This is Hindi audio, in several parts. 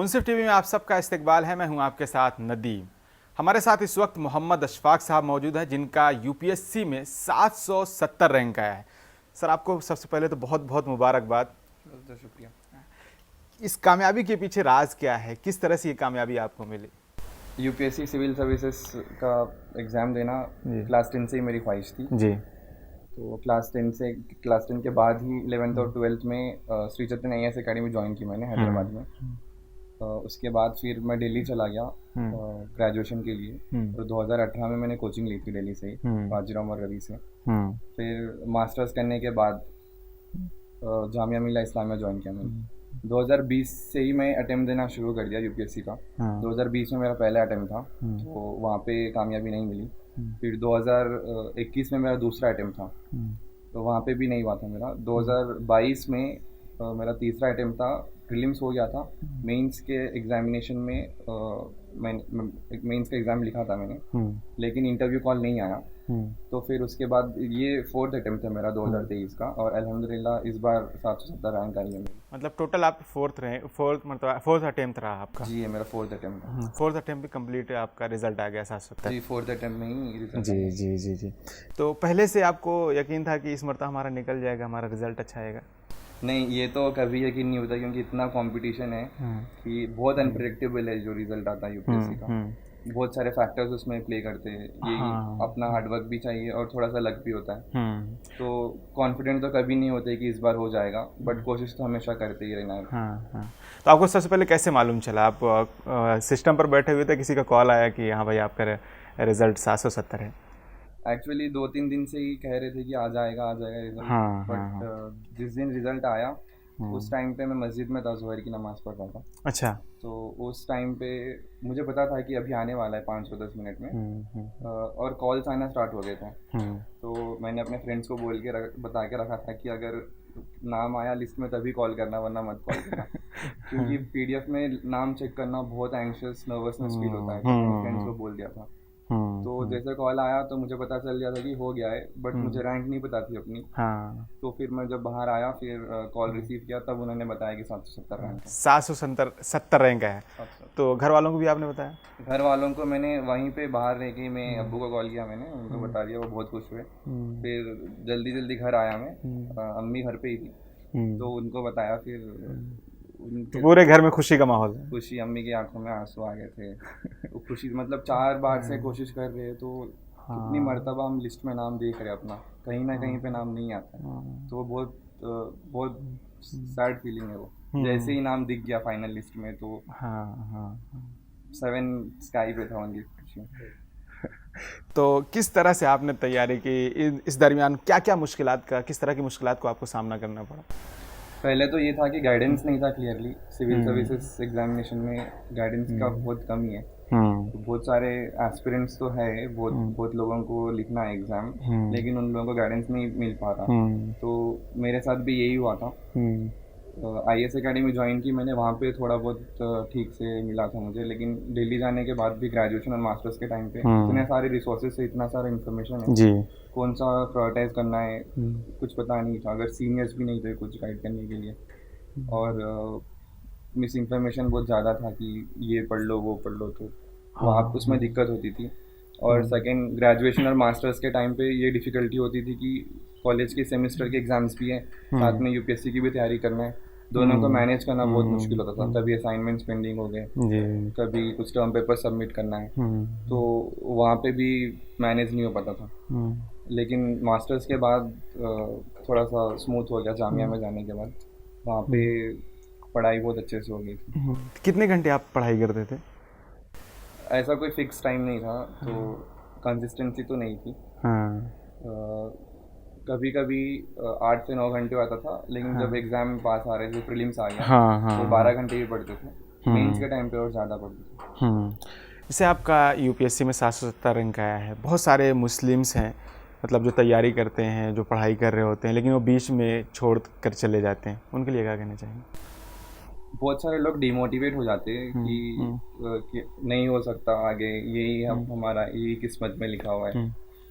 मुंसिफ टीवी में आप सबका इस्तकबाल है। मैं हूं आपके साथ नदीम। हमारे साथ इस वक्त मोहम्मद अशफाक साहब मौजूद हैं, जिनका यूपीएससी में 770 रैंक आया है। सर, आपको सबसे पहले तो बहुत बहुत मुबारकबाद। शुक्रिया। इस कामयाबी के पीछे राज क्या है? किस तरह से ये कामयाबी आपको मिली? यूपीएससी सिविल सर्विसेज का एग्ज़ाम देना क्लास 10 से ही मेरी ख्वाहिश थी जी। तो क्लास 10 के बाद ही 11th और 12th में Shri Chaitanya IAS academy join की मैंने हैदराबाद में। उसके बाद फिर मैं दिल्ली चला गया ग्रेजुएशन के लिए। और 2018 में मैंने कोचिंग ली थी दिल्ली से ही, बाजीराव और रवि से। फिर मास्टर्स करने के बाद जामिया मिल्ला इस्लामिया ज्वाइन किया मैंने। 2020 से ही मैं अटेम्प्ट देना शुरू कर दिया यूपीएससी का। 2020 में मेरा पहला अटेम्प्ट था, तो वहाँ पे कामयाबी नहीं मिली। फिर 2021 में मेरा दूसरा अटेम्प्ट था, तो वहाँ पे भी नहीं हुआ था मेरा। 2022 में मेरा तीसरा अटेम्प्ट था, प्रीलिम्स हो गया था। मेंस के एग्जामिनेशन में मेंस का एग्ज़ाम लिखा था मैंने, लेकिन इंटरव्यू कॉल नहीं आया। तो फिर उसके बाद ये फोर्थ अटेम्प्ट है मेरा 2023 का, और अल्हम्दुलिल्लाह इस बार 770 रैंक आई है मेरी। मतलब टोटल आप फोर्थ अटेम्प्ट रहा आपका? जी, ये मेरा फोर्थ अटेम्प्ट है। फोर्थ अटेम्प्ट कंप्लीट आपका रिजल्ट आ गया 770? जी, फोर्थ अटेम्प्ट में ही रिजल्ट। जी जी जी जी। तो पहले से आपको यकीन था कि इस मरतबा हमारा निकल जाएगा, हमारा रिजल्ट अच्छा आएगा? नहीं, ये तो कभी यकीन नहीं होता, क्योंकि इतना कंपटीशन है कि बहुत अनप्रेडिक्टेबल है जो रिजल्ट आता है यूपीएससी का। बहुत सारे फैक्टर्स उसमें प्ले करते हैं। यही अपना हार्डवर्क भी चाहिए और थोड़ा सा लक भी होता है। तो कॉन्फिडेंट तो कभी नहीं होते कि इस बार हो जाएगा, बट कोशिश तो हमेशा करते ही रहना है। तो आपको सबसे पहले कैसे मालूम चला? आप सिस्टम पर बैठे हुए थे, किसी का कॉल आया कि हाँ भाई आपका रिजल्ट 770 है? एक्चुअली 2-3 दिन से ही कह रहे थे कि आ जाएगा रिजल्ट। बट जिस दिन रिजल्ट आया उस टाइम पे मैं मस्जिद में था, ज़ोहर की नमाज़ पढ़ रहा था। अच्छा। तो उस टाइम पे मुझे पता था कि अभी आने वाला है 5-10 मिनट में। और कॉल्स आना स्टार्ट हो गए थे। तो मैंने अपने फ्रेंड्स को बता के रखा था कि अगर नाम आया लिस्ट में तभी कॉल करना, वरना मत कॉल करना। क्योंकि PDF में नाम चेक करना बहुत एंग्शियस नर्वसनेस फील होता है। तो मैंने फ्रेंड्स को बोल दिया था। तो जैसे कॉल आया तो मुझे पता चल गया था कि हो गया है, बट मुझे रैंक नहीं पता थी अपनी। तो फिर मैं जब बाहर आया, फिर कॉल रिसीव किया, तब उन्होंने बताया कि 770 रैंक है। 770 रैंक है। तो घर वालों को भी आपने बताया? घर वालों को मैंने वहीं पे बाहर रह के मैं अब्बू को कॉल किया, मैंने उनको बता दिया, वो बहुत खुश हुए। फिर जल्दी घर आया मैं, अम्मी घर पे ही थी, तो उनको बताया। फिर तो पूरे घर में खुशी का माहौल है? खुशी, अम्मी की आंखों में आंसू आ गए थे। खुशी मतलब 4 बार से कोशिश कर रहे, तो कितनी मर्तबा हम लिस्ट में नाम देख रहे अपना, कहीं ना कहीं पे नाम नहीं आता। तो बहुत सैड फीलिंग है वो। जैसे ही नाम दिख गया फाइनल लिस्ट में, तो 7 स्काई पे था उनकी खुशी। तो किस तरह से आपने तैयारी की? इस दरमियान किस तरह की मुश्किलात को आपको सामना करना पड़ा? पहले तो ये था कि गाइडेंस नहीं था क्लियरली। सिविल सर्विसेज एग्जामिनेशन में गाइडेंस का बहुत कमी है। तो बहुत सारे एस्पिरेंट्स तो है, बहुत लोगों को लिखना है एग्ज़ाम, लेकिन उन लोगों को गाइडेंस नहीं मिल पा रहा। तो मेरे साथ भी यही हुआ था। IAS अकेडमी ज्वाइन की मैंने, वहाँ पे थोड़ा बहुत ठीक से मिला था मुझे, लेकिन दिल्ली जाने के बाद भी ग्रेजुएशन और मास्टर्स के टाइम पे इतने सारे रिसोर्सेज है, इतना सारा इन्फॉर्मेशन है जी, कौन सा प्रायोरिटाइज करना है कुछ पता नहीं था। अगर सीनियर्स भी नहीं थे कुछ गाइड करने के लिए, और मिस इन्फॉर्मेशन बहुत ज़्यादा था कि ये पढ़ लो वो पढ़ लो, तो वहाँ उसमें दिक्कत होती थी। और सेकेंड, ग्रेजुएशन और मास्टर्स के टाइम पे ये डिफ़िकल्टी होती थी कि कॉलेज के सेमेस्टर के एग्ज़ाम्स भी हैं, साथ में यूपीएससी की भी तैयारी करना है, दोनों को मैनेज करना बहुत मुश्किल होता था। कभी असाइनमेंट्स पेंडिंग हो गए, कभी कुछ टर्म पेपर सबमिट करना है, तो वहाँ पे भी मैनेज नहीं हो पाता था। लेकिन मास्टर्स के बाद थोड़ा सा स्मूथ हो गया, जामिया में जाने के बाद वहाँ पे पढ़ाई बहुत अच्छे से हो गई थी। कितने घंटे आप पढ़ाई करते थे? ऐसा कोई फिक्स टाइम नहीं था, तो कंसिस्टेंसी तो नहीं थी। कभी कभी 8 से 9 घंटे आता था, लेकिन जब एग्ज़ाम पास आ रहे थे, प्रीलिम्स आ गया, तो 12 घंटे भी पढ़ते थे। मेंस के टाइम पे और ज़्यादा पढ़ते थे। जैसे आपका यूपीएससी में 770 रैंक आया है, बहुत सारे मुस्लिम्स हैं मतलब जो तैयारी करते हैं, जो पढ़ाई कर रहे होते हैं, लेकिन वो बीच में छोड़ कर चले जाते हैं, उनके लिए क्या कहना चाहेंगे? बहुत सारे लोग डिमोटिवेट हो जाते हैं कि नहीं हो सकता आगे, यही हमारा यही किस्मत में लिखा हुआ है।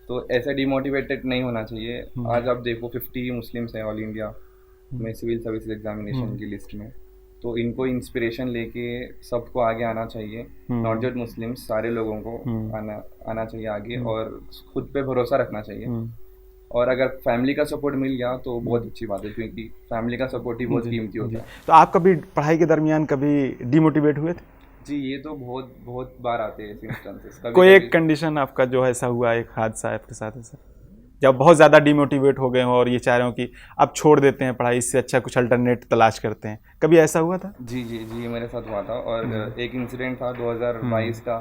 तो ऐसे डिमोटिवेटेड नहीं होना चाहिए। आज आप देखो 50 मुस्लिम्स हैं ऑल इंडिया में सिविल सर्विसेज एग्जामिनेशन की लिस्ट में, तो इनको इंस्पिरेशन लेके सबको आगे आना चाहिए, नॉट जस्ट मुस्लिम्स, सारे लोगों को आना चाहिए आगे, और खुद पे भरोसा रखना चाहिए। और अगर फैमिली का सपोर्ट मिल गया तो बहुत अच्छी बात है, क्योंकि फैमिली का सपोर्ट ही बहुत कीमती होता है। तो आप कभी पढ़ाई के दरमियान कभी डिमोटिवेट हुए थे? जी, ये तो बहुत बहुत बार आते हैं ऐसे इंस्टेंसेस। कोई एक कंडीशन आपका जो ऐसा हुआ, एक हादसा आपके साथ ऐसा, जब बहुत ज़्यादा डिमोटिवेट हो गए हो और ये चाह रहे हो कि अब छोड़ देते हैं पढ़ाई, इससे अच्छा कुछ अल्टरनेट तलाश करते हैं, कभी ऐसा हुआ था? जी जी जी, ये मेरे साथ हुआ था। और एक इंसिडेंट था 2022 का,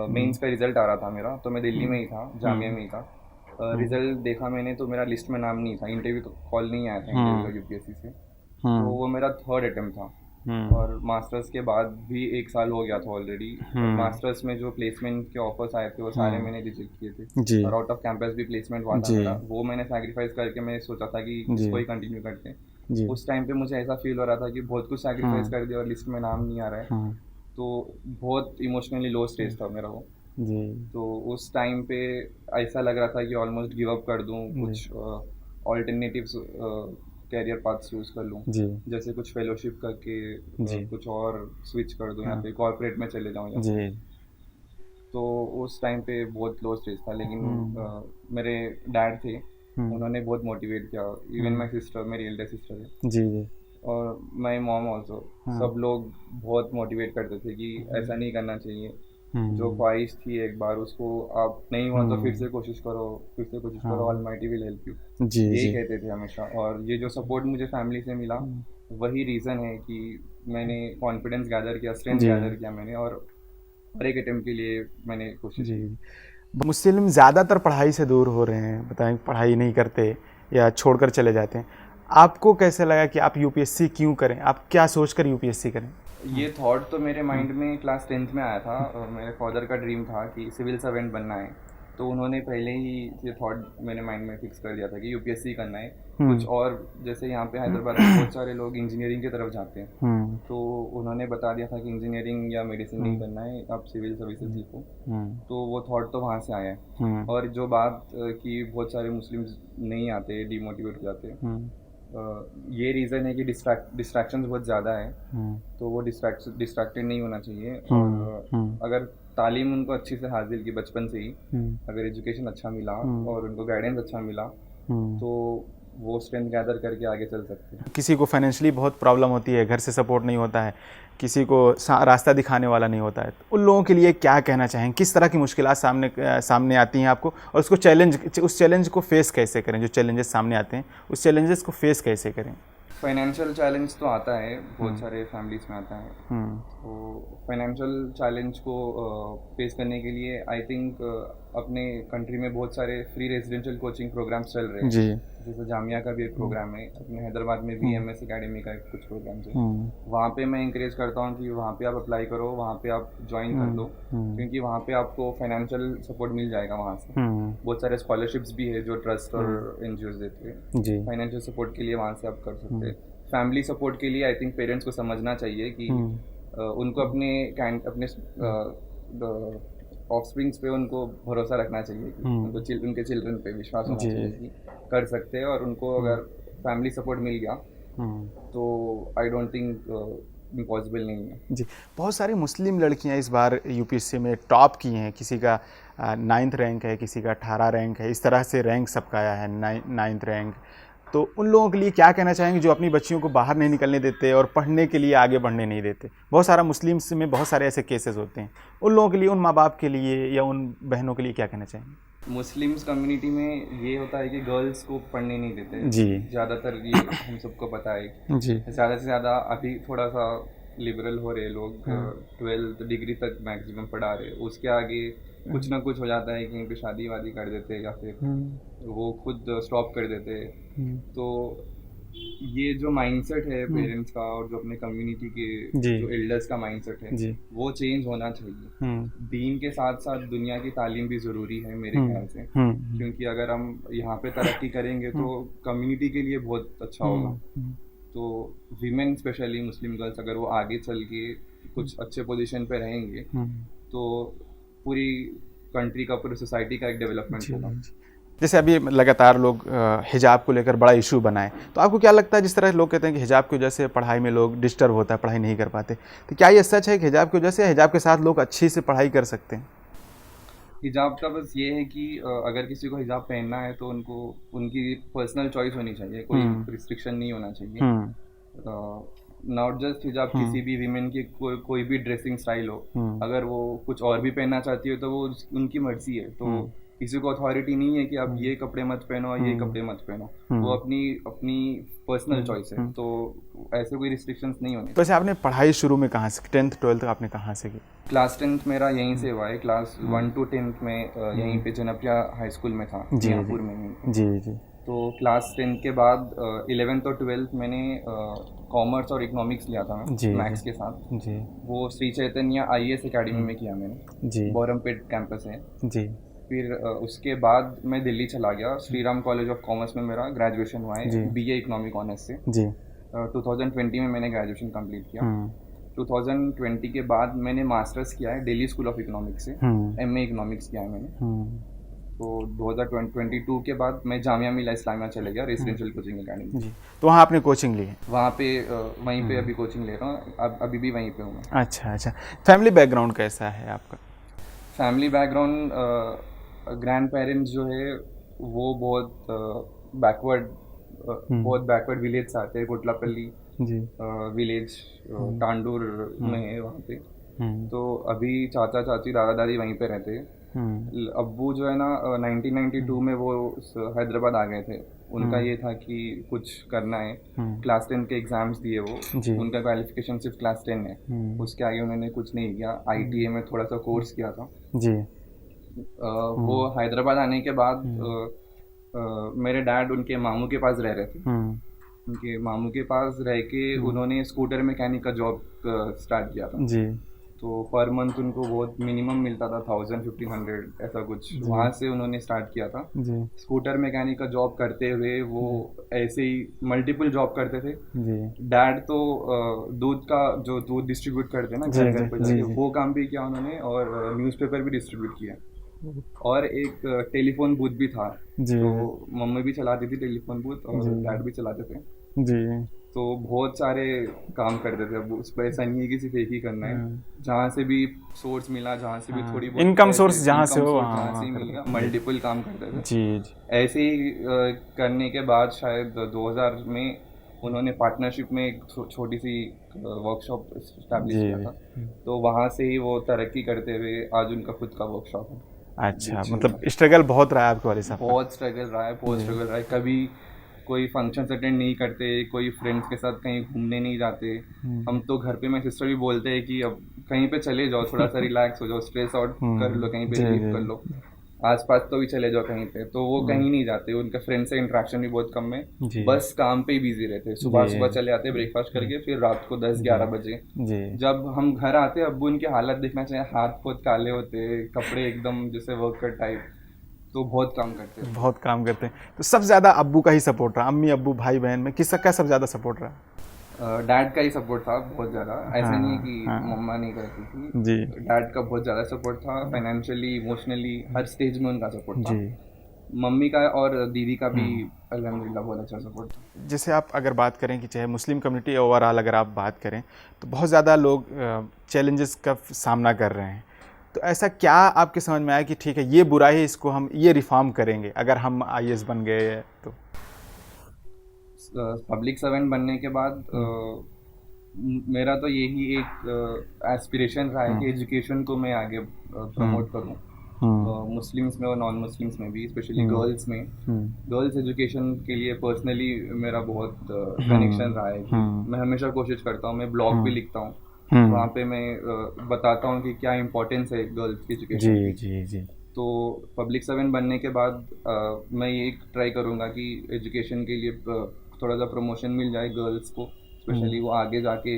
मेंस का रिजल्ट आ रहा था मेरा, तो मैं दिल्ली में ही था, जामिया में ही था। रिजल्ट देखा मैंने तो मेरा लिस्ट में नाम नहीं था, इंटरव्यू तो कॉल नहीं आया था इंटरव्यू का यूपीएससी से। तो वो मेरा थर्ड अटेम्प्ट था, और मास्टर्स के बाद भी 1 साल हो गया था ऑलरेडी। मास्टर्स में जो प्लेसमेंट के ऑफर्स आए थे वो सारे मैंने रिजेक्ट किए थे, और आउट ऑफ कैंपस भी प्लेसमेंट हुआ था मेरा, वो मैंने सैक्रिफाइस करके मैंने सोचा था कि इसको ही कंटिन्यू करते हैं। उस टाइम पे मुझे ऐसा फील हो रहा था कि बहुत कुछ सैक्रिफाइस कर दिया और लिस्ट में नाम नहीं आ रहा है, तो बहुत इमोशनली लो स्टेज था मेरा वो। तो उस टाइम पे ऐसा लग रहा था कि ऑलमोस्ट गिव अप कर दूं, कुछ ऑल्टरनेटिव्स कैरियर पाथ्स यूज़ कर लूँ, जैसे कुछ फेलोशिप करके कुछ और स्विच कर दूँ, यहाँ पे कॉर्पोरेट में चले जाऊँ या तो उस टाइम पे बहुत लो स्टेज था। लेकिन मेरे डैड थे, उन्होंने बहुत मोटिवेट किया, इवन माई सिस्टर, मेरी एल्डर सिस्टर है जी, और माई मॉम ऑल्सो, सब लोग बहुत मोटिवेट करते थे कि ऐसा नहीं करना चाहिए, जो ख्वाहिश थी एक बार उसको, आप नहीं हुआ तो फिर से कोशिश करो, फिर से कोशिश करो, ऑलमाइटी विल हेल्प यू, यही कहते थे हमेशा। और ये जो सपोर्ट मुझे फैमिली से मिला वही रीज़न है कि मैंने कॉन्फिडेंस गैदर किया, स्ट्रेंथ गैदर किया मैंने, और हर एक अटेम्प्ट के लिए मैंने कोशिश की। मुस्लिम ज़्यादातर पढ़ाई से दूर हो रहे हैं, बताएं, पढ़ाई नहीं करते या छोड़कर चले जाते हैं। आपको कैसे लगा कि आप यूपीएससी क्यों करें, आप क्या सोचकर यूपीएससी करें? ये थॉट तो मेरे माइंड में क्लास 10th में आया था, और मेरे फादर का ड्रीम था कि सिविल सर्वेंट बनना है, तो उन्होंने पहले ही ये थॉट मेरे माइंड में फिक्स कर दिया था कि यूपीएससी करना है। कुछ और जैसे यहाँ पे हैदराबाद में बहुत सारे लोग इंजीनियरिंग की तरफ जाते हैं, तो उन्होंने बता दिया था कि इंजीनियरिंग या मेडिसिन नहीं करना है, आप सिविल सर्विसेज सीखो। तो वो थॉट तो वहाँ से आया है। और जो बात कि बहुत सारे मुस्लिम्स नहीं आते, डिमोटिवेट हो जाते हैं, ये रीज़न है कि डिस्ट्रैक्शंस बहुत ज़्यादा है, तो वो डिस्ट्रैक्टेड नहीं होना चाहिए। और अगर तालीम उनको अच्छी से हासिल की बचपन से ही, अगर एजुकेशन अच्छा मिला और उनको गाइडेंस अच्छा मिला, तो वो स्ट्रेंथ गैदर करके आगे चल सकते हैं। किसी को फाइनेंशियली बहुत प्रॉब्लम होती है, घर से सपोर्ट नहीं होता है, किसी को रास्ता दिखाने वाला नहीं होता है, तो उन लोगों के लिए क्या कहना चाहेंगे? किस तरह की मुश्किलात सामने आती हैं आपको, और उस चैलेंज को फेस कैसे करें? जो चैलेंजेस सामने आते हैं उस चैलेंजेस को फेस कैसे करें? फाइनेंशियल चैलेंज तो आता है, बहुत सारे फैमिलीज में आता है, तो फाइनेंशियल चैलेंज को फेस करने के लिए आई थिंक अपने कंट्री में बहुत सारे फ्री रेजिडेंशियल कोचिंग प्रोग्राम्स चल रहे हैं जी, जैसे जामिया का भी एक प्रोग्राम है, अपने हैदराबाद में भी एमएस एकेडमी का कुछ प्रोग्राम है, वहाँ पे मैं इंकरेज करता हूँ कि वहाँ पे आप अप्लाई करो, वहाँ पे आप ज्वाइन कर लो, क्योंकि वहाँ पे आपको फाइनेंशियल सपोर्ट मिल जाएगा वहाँ से। बहुत सारे स्कॉलरशिप्स भी है जो ट्रस्ट और एनजीओ देते हैं, फाइनेंशियल सपोर्ट के लिए वहाँ से आप कर सकते हैं। फैमिली सपोर्ट के लिए आई थिंक पेरेंट्स को समझना चाहिए कि उनको अपने ऑफस्प्रिंग्स पे उनको भरोसा रखना चाहिए कि उनके चिल्ड्रन पे विश्वास होना चाहिए कि कर सकते हैं, और उनको अगर फैमिली सपोर्ट मिल गया तो आई डोंट थिंक इम्पॉसिबल नहीं है जी। बहुत सारी मुस्लिम लड़कियां इस बार यूपीएससी में टॉप की हैं, किसी का 9th रैंक है, किसी का 18 रैंक है, इस तरह से रैंक सबका आया है, 9th रैंक। तो उन लोगों के लिए क्या कहना चाहेंगे जो अपनी बच्चियों को बाहर नहीं निकलने देते और पढ़ने के लिए आगे बढ़ने नहीं देते? बहुत सारा मुस्लिम्स में बहुत सारे ऐसे केसेस होते हैं, उन लोगों के लिए, उन माँ बाप के लिए या उन बहनों के लिए क्या कहना चाहेंगे? मुस्लिम्स कम्युनिटी में ये होता है कि गर्ल्स को पढ़ने नहीं देते जी, ज़्यादातर ये हम सबको पता है जी। ज़्यादा से ज़्यादा अभी थोड़ा सा लिबरल हो रहे लोग, 12th डिग्री तक मैक्सिमम पढ़ा रहे, उसके आगे कुछ ना कुछ हो जाता है, कहीं पे शादी वादी कर देते या फिर वो खुद स्टॉप कर देते। तो ये जो माइंडसेट है पेरेंट्स का और जो अपने कम्युनिटी के जो एल्डर्स का माइंडसेट है वो चेंज होना चाहिए। दीन के साथ साथ दुनिया की तालीम भी ज़रूरी है मेरे ख्याल से, क्योंकि अगर हम यहाँ पे तरक्की करेंगे तो कम्युनिटी के लिए बहुत अच्छा होगा। तो वीमेन स्पेशली मुस्लिम गर्ल्स अगर वो आगे चल के कुछ अच्छे पोजीशन पे रहेंगे तो पूरी कंट्री का, पूरी सोसाइटी का एक डेवलपमेंट होगा। जैसे अभी लगातार लोग हिजाब को लेकर बड़ा इशू बनाए, तो आपको क्या लगता है, जिस तरह लोग कहते हैं कि हिजाब की वजह से पढ़ाई में लोग डिस्टर्ब होता है, पढ़ाई नहीं कर पाते, तो क्या ये सच है कि हिजाब की वजह से, हिजाब के साथ लोग अच्छी से पढ़ाई कर सकते हैं? हिजाब का बस ये है कि अगर किसी को हिजाब पहनना है तो उनको उनकी पर्सनल चॉइस होनी चाहिए, कोई रिस्ट्रिक्शन नहीं होना चाहिए। नॉट जस्ट हिजाब, किसी भी विमेन की कोई भी ड्रेसिंग स्टाइल हो, अगर वो कुछ और भी पहनना चाहती है तो वो उनकी मर्जी है। तो किसी को अथॉरिटी नहीं है कि आप ये कपड़े मत पहनो और ये कपड़े मत पहनो, वो अपनी अपनी पर्सनल चॉइस है। तो ऐसे कोई रिस्ट्रिक्शंस नहीं होने। तो ऐसे आपने पढ़ाई शुरू में कहाँ से, 10th 12th आपने कहाँ से की? क्लास 10th मेरा यहीं से हुआ है। क्लास 1 to 10th में यहीं पे जनप्रिया हाई स्कूल में था, मियाँपुर में ही। जी। तो क्लास 10th के बाद 11th और 12th मैंने कॉमर्स और इकोनॉमिक्स लिया था मैं, मैथ्स के साथ। जी। वो श्री चैतन्य IAS एकेडमी में किया मैंने, जी। बोरमपेट कैंपस है। जी। फिर उसके बाद मैं दिल्ली चला गया, Shri Ram college of commerce में मेरा ग्रेजुएशन हुआ है, BA इकोनॉमिक ऑनर्स से। जी। 2020 में मैंने ग्रेजुएशन कंप्लीट किया। 2020 के बाद मैंने मास्टर्स किया है दिल्ली स्कूल ऑफ इकोनॉमिक्स से, MA इकोनॉमिक्स किया है मैंने। तो 2022 के बाद मैं जामिया मिल्लिया इस्लामिया चले गया, रेसिडेंशियल कोचिंग अकेडमी। जी। तो वहाँ आपने कोचिंग ली है? वहाँ पे वहीं पे अभी कोचिंग ले रहा हूँ, अभी भी वहीं पे हूँ मैं। अच्छा। फैमिली बैकग्राउंड कैसा है आपका? फैमिली बैकग्राउंड, ग्रैंड पेरेंट्स जो है वो बहुत बैकवर्ड विलेज से आते हैं, कोटलापल्ली विलेज तांडूर में है वहाँ पे। तो अभी चाचा चाची दादा दादी वहीं पे रहते हैं। अब्बू जो है ना 1992 में वो हैदराबाद आ गए थे। उनका ये था कि कुछ करना है। क्लास 10 के एग्जाम्स दिए वो, उनका क्वालिफिकेशन सिर्फ क्लास 10 है, उसके आगे उन्होंने कुछ नहीं किया। ITA में थोड़ा सा कोर्स किया था जी। वो हैदराबाद आने के बाद मेरे डैड उनके मामू के पास रह रहे थे। उनके मामू के पास रह के उन्होंने स्कूटर मैकेनिक का जॉब स्टार्ट किया था जी। तो पर मंथ उनको बहुत मिनिमम मिलता था, 1000-1500 ऐसा कुछ। वहाँ से उन्होंने स्टार्ट किया था जी। स्कूटर मैकेनिक का जॉब करते हुए वो ऐसे ही मल्टीपल जॉब करते थे जी। डैड तो दूध डिस्ट्रीब्यूट करते हैं ना घर घर पर जाके, वो काम भी किया उन्होंने, और न्यूज़पेपर भी डिस्ट्रीब्यूट किया, और एक टेलीफोन बूथ भी था जी। तो मम्मी भी चलाती थी टेलीफोन बूथ, और डैड भी चलाते थे जी। तो बहुत सारे काम करते थे। अब उस पर ऐसा नहीं है कि सिर्फ एक ही करना है, जहाँ से भी सोर्स मिला, जहाँ से भी थोड़ी बहुत इनकम सोर्स जहाँ से हो वहाँ से मिलेगा, मल्टीपल काम करते थे जी। ऐसे ही करने के बाद शायद 2000 में उन्होंने पार्टनरशिप में एक छोटी सी वर्कशॉप स्टैब्लिश किया था। तो वहाँ से ही वो तरक्की करते हुए आज उनका खुद का वर्कशॉप है। अच्छा, मतलब स्ट्रगल बहुत रहा है आपके वाले साहब? बहुत स्ट्रगल रहा है। कभी कोई फंक्शंस अटेंड नहीं करते, कोई फ्रेंड्स के साथ कहीं घूमने नहीं जाते। हम तो घर पे, मेरे सिस्टर भी बोलते हैं कि अब कहीं पे चले जाओ, थोड़ा सा रिलैक्स हो जाओ, स्ट्रेस आउट कर लो, कहीं पे रिलीव कर लो, आसपास तो भी चले जाओ कहीं पे। तो वो कहीं नहीं जाते, उनका फ्रेंड से इंटरेक्शन भी बहुत कम है, बस काम पे ही बिजी रहते। सुबह चले आते ब्रेकफास्ट करके, फिर रात को 10-11 बजे जब हम घर आते, अब उनकी हालत देखना चाहिए, हाथ बहुत काले होते, कपड़े एकदम जैसे वर्कर टाइप। तो बहुत काम करते हैं। तो सबसे ज़्यादा अब्बू का ही सपोर्ट रहा? अम्मी अब्बू भाई बहन में किसका सबसे ज़्यादा सपोर्ट रहा? डैड का ही सपोर्ट था बहुत ज़्यादा। ऐसा नहीं है कि मम्मा नहीं करती थी जी। डैड का बहुत ज़्यादा सपोर्ट था, फाइनेंशियली, इमोशनली, हर स्टेज में उनका सपोर्ट था जी। मम्मी का और दीदी का भी अल्हम्दुलिल्लाह बहुत अच्छा सपोर्ट था। जैसे आप अगर बात करें कि चाहे मुस्लिम कम्युनिटी ओवरऑल अगर आप बात करें, तो बहुत ज़्यादा लोग चैलेंजेस का सामना कर रहे हैं। तो ऐसा क्या आपके समझ में आया कि ठीक है, ये बुराई है, इसको हम ये रिफॉर्म करेंगे अगर हम IAS बन गए तो? पब्लिक सर्वेंट बनने के बाद मेरा तो यही एक एस्पिरेशन रहा है कि एजुकेशन को मैं आगे प्रमोट करूं, मुस्लिम्स में और नॉन मुस्लिम्स में भी, स्पेशली गर्ल्स में। गर्ल्स एजुकेशन के लिए पर्सनली मेरा बहुत कनेक्शन रहा है कि मैं हमेशा कोशिश करता हूं, मैं ब्लॉग भी लिखता हूं, वहाँ पे मैं बताता हूँ कि क्या इम्पोर्टेंस है गर्ल्स की एजुकेशन की जी। तो पब्लिक सर्वेंट बनने के बाद मैं ये ट्राई करूँगा कि एजुकेशन के लिए थोड़ा सा प्रमोशन मिल जाए गर्ल्स को, स्पेशली वो आगे जाके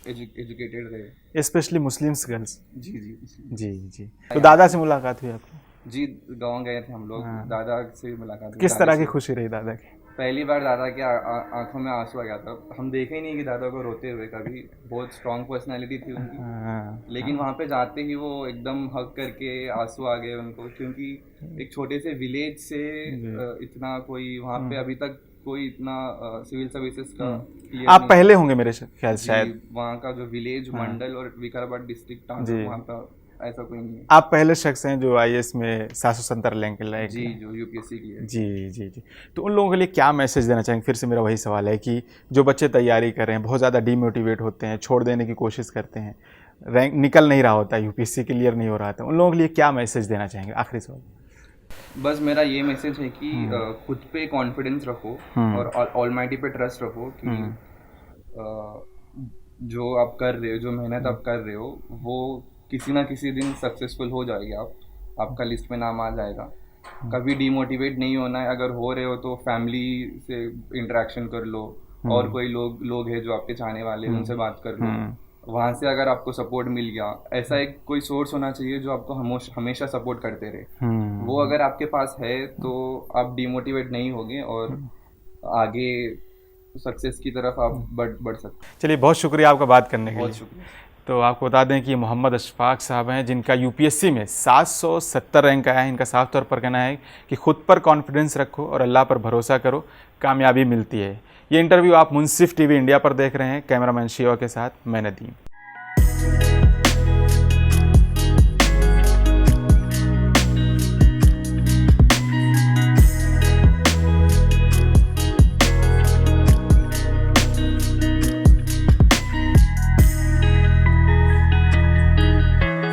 एजुकेटेड रहे, स्पेशली मुस्लिम्स गर्ल्स जी। तो दादा से मुलाकात हुई आपकी? जी, गाँव गए थे हम लोग, दादा से मुलाकात हुई। किस तरह की खुशी रही दादा की? पहली बार दादा के आंखों में आंसू आ गया था। हम देखे ही नहीं कि दादा को रोते हुए कभी। बहुत स्ट्रांग पर्सनालिटी थी उनकी, हाँ, लेकिन वहाँ पे जाते ही वो एकदम हग करके आंसू आ गए उनको, क्योंकि एक छोटे से विलेज से इतना कोई वहाँ पे अभी तक कोई इतना सिविल सर्विसेज का clear आप नहीं पहले होंगे मेरे ख्याल से जी, शायद। वहाँ का जो विलेज मंडल और विकाराबाद डिस्ट्रिक्ट टाउन, जी। वहाँ का ऐसा कोई नहीं है। आप पहले शख्स हैं जो आईएएस में 770 रैंक लाए। जी, जो यूपीएससी की है। जी जी जी। तो उन लोगों के लिए क्या मैसेज देना चाहेंगे? फिर से मेरा वही सवाल है कि जो बच्चे तैयारी कर रहे हैं, बहुत ज़्यादा डीमोटिवेट होते हैं, छोड़ देने की कोशिश करते हैं, रैंक निकल नहीं रहा होता, यूपीएससी क्लियर नहीं हो रहा था, उन लोगों के लिए क्या मैसेज देना चाहेंगे? आखिरी सवाल। बस मेरा ये मैसेज है कि खुद पे कॉन्फिडेंस रखो और ऑलमाइटी पे ट्रस्ट रखो कि जो आप कर रहे हो, जो मेहनत आप कर रहे हो, वो किसी ना किसी दिन सक्सेसफुल हो जाएगी। आपका लिस्ट में नाम आ जाएगा। कभी डीमोटिवेट नहीं होना है। अगर हो रहे हो तो फैमिली से इंटरेक्शन कर लो, और कोई लोग हैं जो आपके चाहने वाले हैं, उनसे बात कर लो। वहाँ से अगर आपको सपोर्ट मिल गया, ऐसा एक कोई सोर्स होना चाहिए जो आपको हमेशा सपोर्ट करते रहे। वो अगर आपके पास है तो आप डीमोटिवेट नहीं होगे और आगे सक्सेस की तरफ आप बढ़ सकते हैं। चलिए, बहुत शुक्रिया आपका बात करने के लिए। बहुत शुक्रिया। तो आपको बता दें कि मोहम्मद अशफाक साहब हैं, जिनका यूपीएससी में 770 रैंक आया है। इनका साफ तौर पर कहना है कि खुद पर कॉन्फिडेंस रखो और अल्लाह पर भरोसा करो, कामयाबी मिलती है। ये इंटरव्यू आप मुंसिफ टीवी इंडिया पर देख रहे हैं। कैमरामैन शिवा के साथ मैं नदीम।